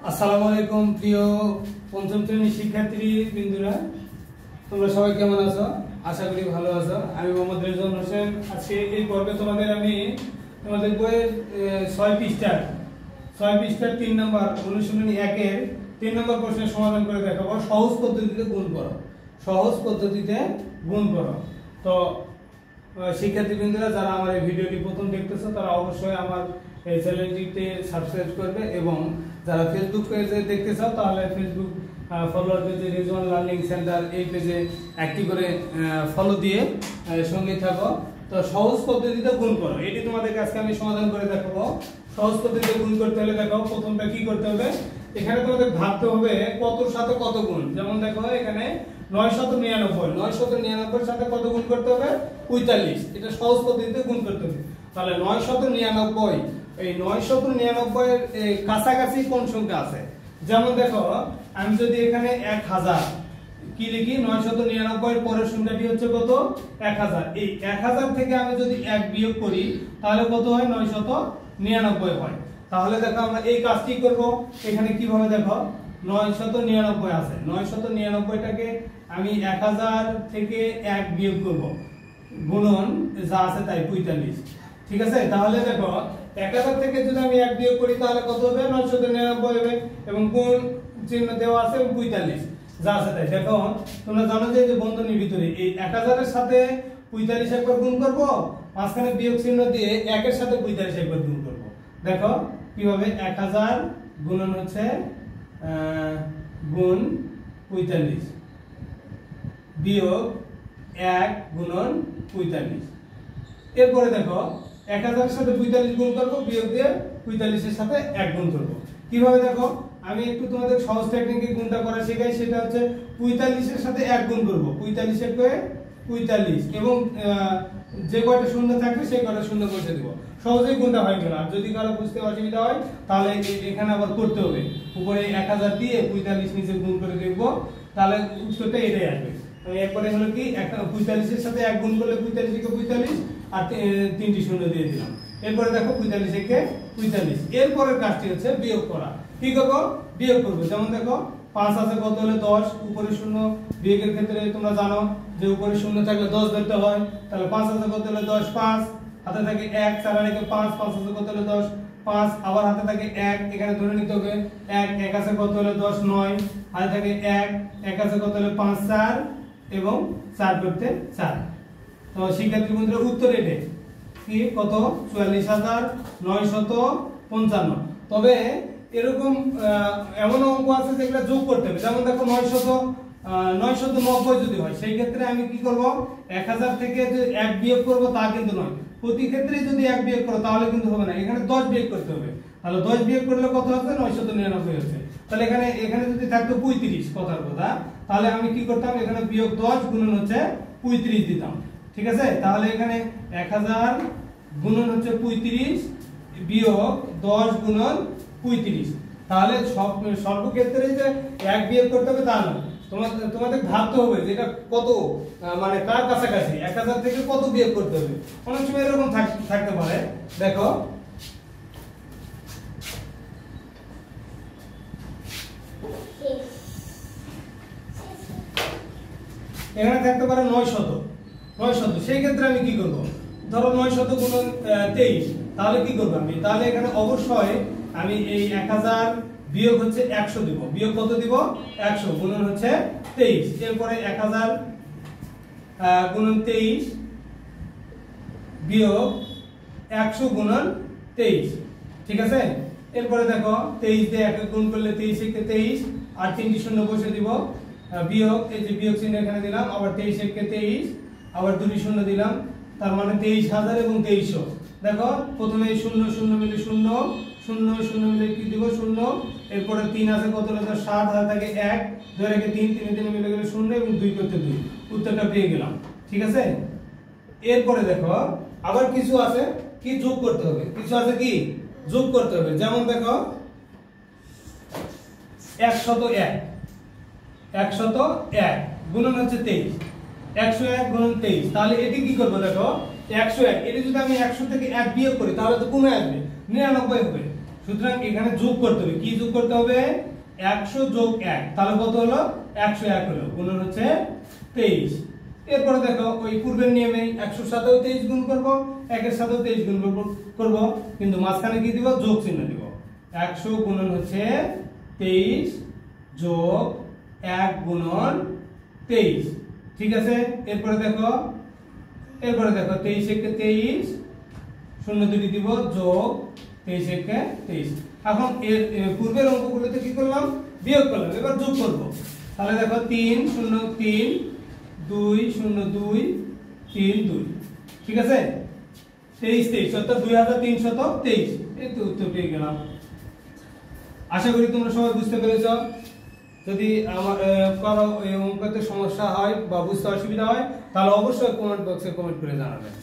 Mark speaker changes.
Speaker 1: আসসালামু আলাইকুম প্রিয় পঞ্চম শ্রেণীর শিক্ষার্থী বৃন্দরা, তোমরা সবাই কেমন আছো? আশা করি ভালো আছো। আমি মোহাম্মদ রেজওয়ান হোসেন। আজকে এই পর্বে তোমাদের বইয়ের 6 পৃষ্ঠার 3 নম্বর অনুশীলনী 1 এর 3 নম্বর প্রশ্নের সমাধান করে দেখাবো। সহজ পদ্ধতিতে গুণ করো। তো শিক্ষার্থী বৃন্দরা, যারা আমার এই ভিডিওটি প্রথম দেখতেছো তারা অবশ্যই আমার এই চ্যানেলটিতে সাবস্ক্রাইব করবে, এবং যারা ফেসবুক পেজে দেখতে চাও তাহলে ফেসবুক ফলোয়ার পেজে রেজওয়ান লার্নিং সেন্টার এই পেজে একটি করে ফলো দিয়ে সঙ্গে থাকো। তো সহজ পদ্ধতিতে গুণ করো, এটি তোমাদেরকে আজকে আমি সমাধান করে দেখাবো। সহজ পদ্ধতিতে গুণ করতে হলে দেখো প্রথমটা কি করতে হবে, এখানে তোমাদের ভাবতে হবে কতর সাথে কত গুণ। যেমন দেখো এখানে 999 সাথে কত গুণ করতে হবে? 45। এটা সহজ পদ্ধতিতে গুণ করতে হবে। তাহলে 999, এই 999 এর কাছাকাছি কোন সংখ্যা আছে? যেমন দেখো আমি যদি এখানে 1000 কি লিখি, 999 এর পরের সংখ্যাটি হচ্ছে কত? 1000। এই 1000 থেকে আমি যদি 1 বিয়োগ করি তাহলে কত হয়? 999 হয়। তাহলে দেখো আমরা এই কাজটি করব। এখানে কিভাবে দেখো 999 আছে, 999টাকে আমি 1000 থেকে 1 বিয়োগ করব, গুণন যা আছে তাই 45। ঠিক আছে? তাহলে দেখো 1000 থেকে যদি আমি 1 বিয়োগ করি তাহলে কত হবে? 999 হবে, এবং গুণ চিহ্ন দেওয়া আছে 45 যা আছে তাই। দেখো তোমরা জানো যে বন্ধনীর ভিতরে এই 1000 এর সাথে 45 একবার গুণ করব, মাঝখানে বিয়োগ চিহ্ন দিয়ে 1 এর সাথে 45 একবার গুণ করব। দেখো কিভাবে 1000 গুণন হচ্ছে গুণ 45 বিয়োগ 1 গুণন 45। এরপরে দেখো 1000 এর সাথে 45 গুণ করব, বিয়োগ দিয়ে 45 এর সাথে 1 গুণ করব। কিভাবে দেখো আমি একটু তোমাদের সহজ টেকনিকে গুণটা করা শেখাই। সেটা হচ্ছে 45 এর সাথে 1 গুণ করব, 45 একে 45, এবং যে কয়টা শূন্য থাকবে সেই কয়টা শূন্য বসে দেব। সহজেই গুণটা হয়ে গেল। আর যদি কারো বুঝতে অসুবিধা হয় তাহলে এখানে আবার করতে হবে, উপরে 1000 দিয়ে 45 নিচে গুণ করে দেখব, তাহলে উত্তরটা এটাই আসবে। আমি একবারে হলো কি 45 এর সাথে 1 গুণ করলে 45 একে 45 আর 3টি শূন্য দিয়ে দিলাম। এরপরে দেখো 45 একে 45। এরপরের কাজটি হচ্ছে বিয়োগ করা। কি করব? বিয়োগ করব। যেমন দেখো 5 আছে, কত হলে 10, উপরে শূন্য। বিয়োগের ক্ষেত্রে তোমরা জানো যে উপরে শূন্য থাকলে 10 ধরতে হয়। তাহলে 5 আছে, কত হলে 10, 5 হাতে থাকে 1, 4 আর 1 5, 5 আছে, কত হলে 10, 5 আবার হাতে থাকে 1, এখানে ধরে নিতে হবে 1 আছে, কত হলে 10, 9 হাতে থাকে 1 আছে, কত হলে 5, 4 এবং 4 করতে 4। তো শিক্ষার্থী বন্ধুরা উত্তর এটা কি কত? 44,955। তবে এরকম এমন অঙ্ক আছে যেগুলো যোগ করতে হবে। যেমন দেখো 990 যদি হয়, সেই ক্ষেত্রে আমি কি করব? 1000 থেকে যে 1 বিয়োগ করব তা কিন্তু নয়, প্রতি ক্ষেত্রে যদি 1 বিয়োগ করো তাহলে কিন্তু হবে না, এখানে 10 বিয়োগ করতে হবে। তাহলে 10 বিয়োগ করলে কত হচ্ছে? 999 হচ্ছে। তাহলে এখানে যদি থাকতো 35 কথার কথা, তাহলে আমি কি করতাম? এখানে বিয়োগ 10 গুণন হচ্ছে 35 দিতাম। ঠিক আছে? তাহলে এখানে 1000 গুণন হচ্ছে 35 বিয়োগ 10 গুণন 35। তাহলে সর্বক্ষেত্রে যে 1 বিয়োগ করতে হবে তা নয়, তোমাদের ভাবতে হবে যে এটা কত, মানে কার কাছাকাছি 1000 থেকে কত বিয়োগ করতে হবে। অনেক সময় এরকম থাকতে পারে। দেখো এখানে থাকতে পারে 900। সেই ক্ষেত্রে আমি কি করব? ধরো 900 গুণন 23, তাহলে কি করব আমি? তাহলে এখানে অবশ্যই আমি এই 1000 বিয়োগ হচ্ছে 100 দিব। বিয়োগ কত দিব? 100 গুণন হচ্ছে 23। এরপরে 1000 গুণন 23 বিয়োগ 100 গুণন 23। ঠিক আছে? এরপরে দেখো 23 দিয়ে 1 গুণ করলে 23 একে 23 আর 3টি শূন্য বসে দিব, বিয়োগ এই যে বিয়োগ চিহ্ন এখানে দিলাম, আবার 23 একে 23 আবার 2টি শূন্য দিলাম, তার মানে 23000 এবং 2300। দেখো প্রথমে 0 0 মিলে 0 0 0 মিলে কি দিব? 0। এরপরে 3 আছে, কত হলো 7 হাতে থাকে 1, 2 রেখে 3 3 মিলে গেলে 0 এবং 2 করতে 2, উত্তরটা পেয়ে গেলাম। ঠিক আছে? এরপরে দেখো আবার কিছু আছে কি যোগ করতে হবে, কিছু আছে কি যোগ করতে হবে। যেমন দেখো 101 গুণন হচ্ছে 23, 101 গুণন 23। তাহলে এটি কি করব? দেখো 101, এটি যদি আমি 100 থেকে 1 বিয়োগ করি তাহলে তো কমে আসবে, 99 হবে। সুতরাং এখানে যোগ করতে হবে, কি যোগ করতে হবে 100 যোগ 1 তাহলে কত হলো 101 হলো, গুণন হচ্ছে 23। এরপরে দেখো ওই পূর্বের নিয়মে 100 এর সাথেও 23 গুণ করব, 1 এর সাথেও 23 গুণ করব, কিন্তু মাঝখানে কি দিব যোগ চিহ্ন দিব। 100 গুণন হচ্ছে 23 যোগ 1 গুণন 23, ঠিক আছে। এরপরে দেখো 23 একে 23 শূন্য দুটি দিব যোগ 23 একে 23। এখন এর পূর্বের অঙ্কগুলোতে কি করলাম বিয়োগ করলাম, এবার যোগ করব। তাহলে দেখো 3 0 3 2 0 2 3 2, ঠিক আছে। 23 23 অর্থাৎ 2323, এই তো উত্তর পেয়ে গেলাম। আশা করি তোমরা সবাই বুঝতে পেরেছো। যদি আমার কারো এই অঙ্কতে সমস্যা হয় বা বুঝতে অসুবিধা হয় তাহলে অবশ্যই কমেন্ট বক্সে কমেন্ট করে জানাবেন।